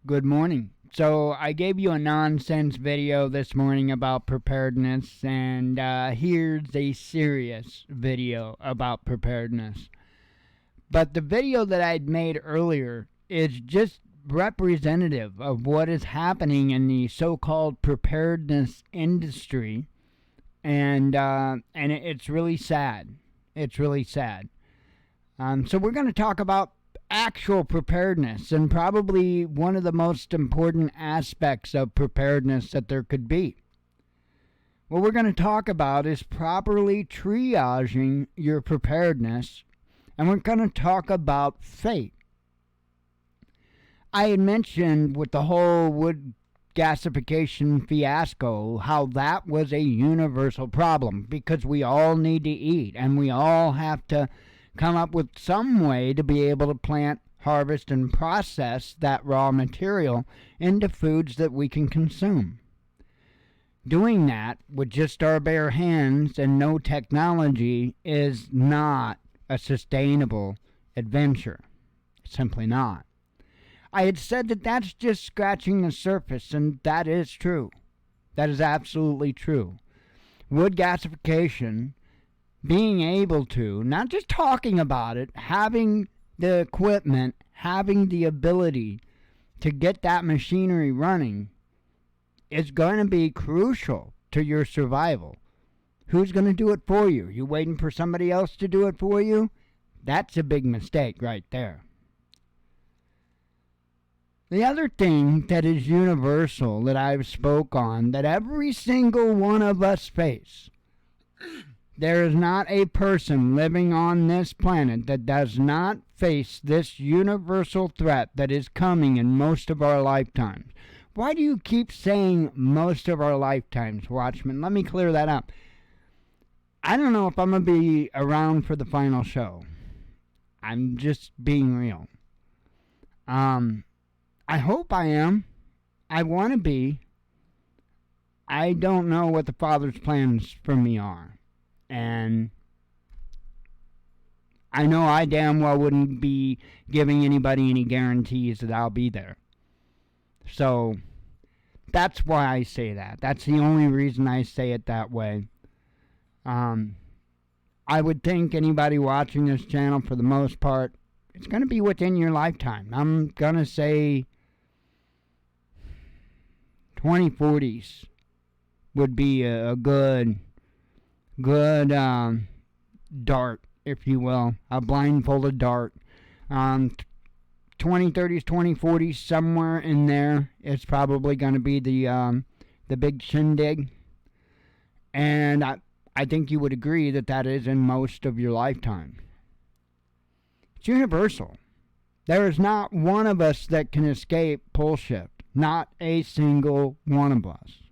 Good morning. So I gave you a nonsense video this morning about preparedness, and here's a serious video about preparedness. But the video that I'd made earlier is just representative of what is happening in the so-called preparedness industry, and it's really sad. It's really sad. So we're going to talk about actual preparedness, and probably one of the most important aspects of preparedness that there could be. What we're going to talk about is properly triaging your preparedness, and we're going to talk about fate. I had mentioned with the whole wood gasification fiasco how that was a universal problem because we all need to eat and we all have to come up with some way to be able to plant, harvest, and process that raw material into foods that we can consume. Doing that with just our bare hands and no technology is not a sustainable adventure. Simply not. I had said that that's just scratching the surface, and that is true. That is absolutely true. Wood gasification, being able to, not just talking about it, having the equipment, having the ability to get that machinery running is going to be crucial to your survival. Who's going to do it for you? You waiting for somebody else to do it for you? That's a big mistake right there. The other thing that is universal that I've spoke on, that every single one of us face, there is not a person living on this planet that does not face this universal threat that is coming in most of our lifetimes. Why do you keep saying most of our lifetimes, Watchman? Let me clear that up. I don't know if I'm going to be around for the final show. I'm just being real. I hope I am. I want to be. I don't know what the Father's plans for me are. And I know I damn well wouldn't be giving anybody any guarantees that I'll be there. So that's why I say that. That's the only reason I say it that way. I would think anybody watching this channel, for the most part, it's going to be within your lifetime. I'm going to say 2040s would be a good dart, if you will, a blindfolded dart. 2030s, 2040s, somewhere in there, it's probably going to be the big shindig. And I think you would agree that that is in most of your lifetime. It's universal. There is not one of us that can escape pole shift. Not a single one of us.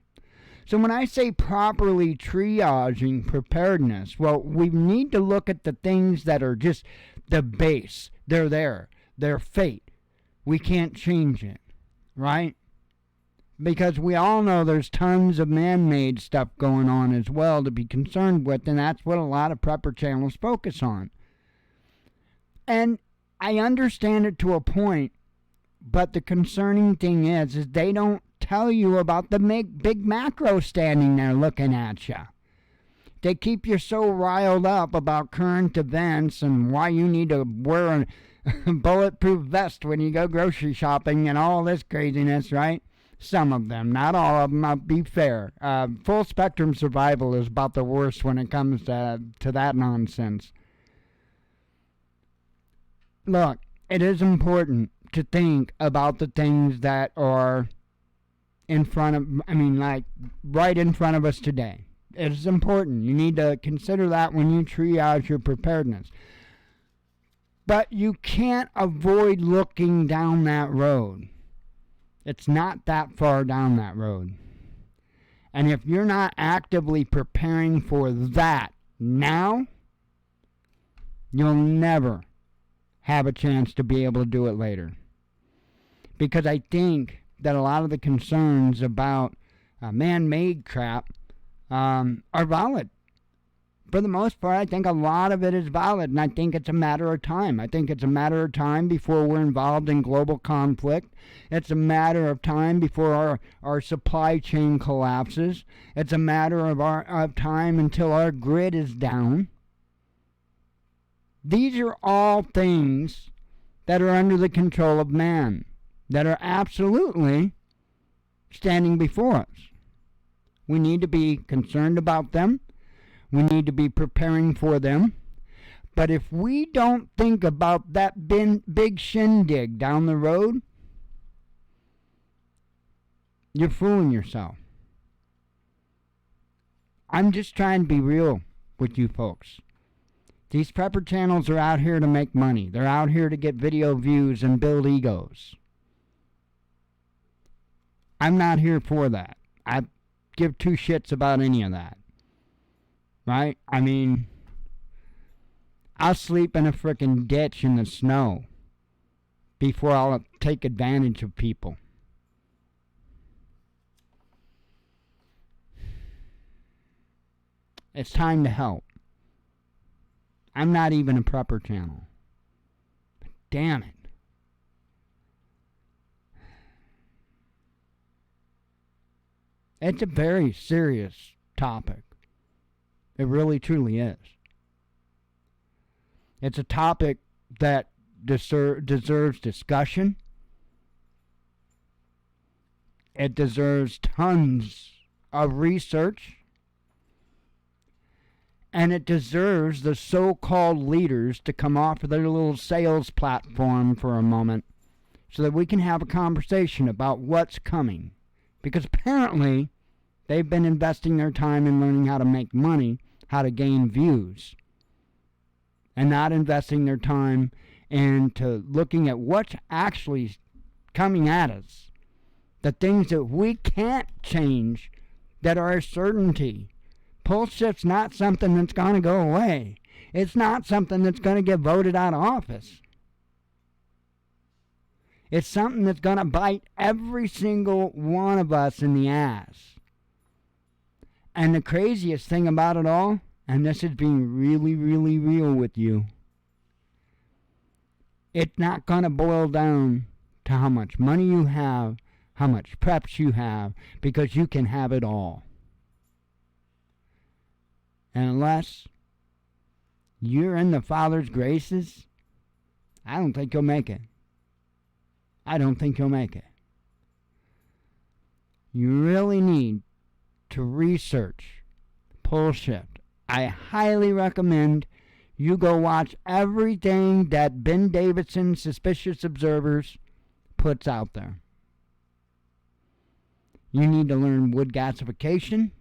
So when I say properly triaging preparedness, well, we need to look at the things that are just the base. They're there. They're fate. We can't change it, right? Because we all know there's tons of man-made stuff going on as well to be concerned with, and that's what a lot of prepper channels focus on. And I understand it to a point, but the concerning thing is they don't tell you about the big macro standing there looking at you. They keep you so riled up about current events and why you need to wear a bulletproof vest when you go grocery shopping and all this craziness, right? Some of them, not all of them, I'll be fair. Full spectrum survival is about the worst when it comes to that nonsense. Look, it is important to think about the things that are in front of, right in front of us today. It is important. You need to consider that when you triage your preparedness. But you can't avoid looking down that road. It's not that far down that road. And if you're not actively preparing for that now, you'll never have a chance to be able to do it later. Because I think that a lot of the concerns about man-made crap are valid. for the most part, I think a lot of it is valid, and I think it's a matter of time. I think it's a matter of time before we're involved in global conflict. It's a matter of time before our supply chain collapses. It's a matter of time until our grid is down. These are all things that are under the control of man, that are absolutely standing before us. We need to be concerned about them. We need to be preparing for them. But if we don't think about that big shindig down the road, you're fooling yourself. I'm just trying to be real with you folks. These prepper channels are out here to make money. They're out here to get video views and build egos. I'm not here for that. I give two shits about any of that. Right? I mean, I'll sleep in a frickin' ditch in the snow before I'll take advantage of people. It's time to help. I'm not even a prepper channel. But damn it. It's a very serious topic. It really, truly is. It's a topic that deserves discussion. It deserves tons of research. And it deserves the so-called leaders to come off of their little sales platform for a moment so that we can have a conversation about what's coming. Because apparently they've been investing their time in learning how to make money, how to gain views, and not investing their time into looking at what's actually coming at us. The things that we can't change that are a certainty. Pulse shift's not something that's going to go away. It's not something that's going to get voted out of office. It's something that's going to bite every single one of us in the ass. And the craziest thing about it all, and this is being really, really real with you, it's not going to boil down to how much money you have, how much preps you have, because you can have it all. And unless you're in the Father's graces, I don't think you'll make it. I don't think you'll make it. You really need to research pull shift. I highly recommend you go watch everything that Ben Davidson, Suspicious Observers, puts out there. You need to learn wood gasification.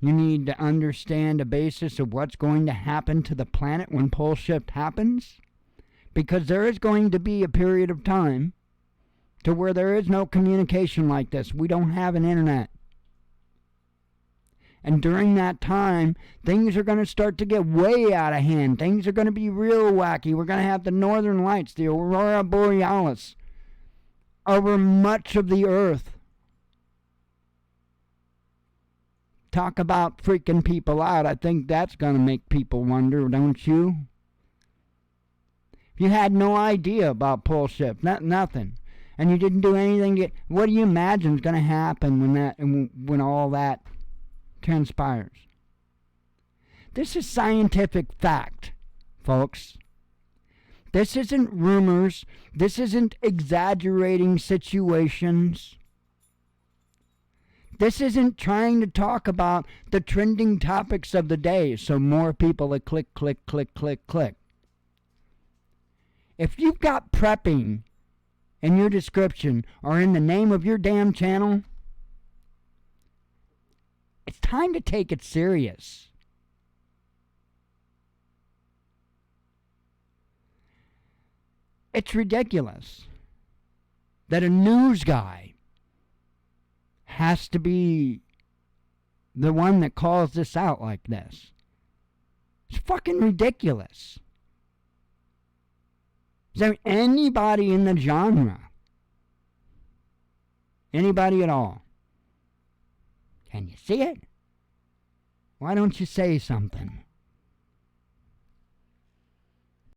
You need to understand the basis of what's going to happen to the planet when pole shift happens. Because there is going to be a period of time to where there is no communication like this. We don't have an internet. And during that time, things are going to start to get way out of hand. Things are going to be real wacky. We're going to have the northern lights, the aurora borealis, over much of the earth. Talk about freaking people out. I think that's going to make people wonder, don't you? If you had no idea about pole shift, nothing, and you didn't do anything, what do you imagine is going to happen when all that transpires? This is scientific fact, folks. This isn't rumors. This isn't exaggerating situations. This isn't trying to talk about the trending topics of the day so more people will click, click, click, click, click. If you've got prepping in your description or in the name of your damn channel, it's time to take it serious. It's ridiculous that a news guy has to be the one that calls this out like this. It's fucking ridiculous. Is there anybody in the genre? Anybody at all? Can you see it? Why don't you say something?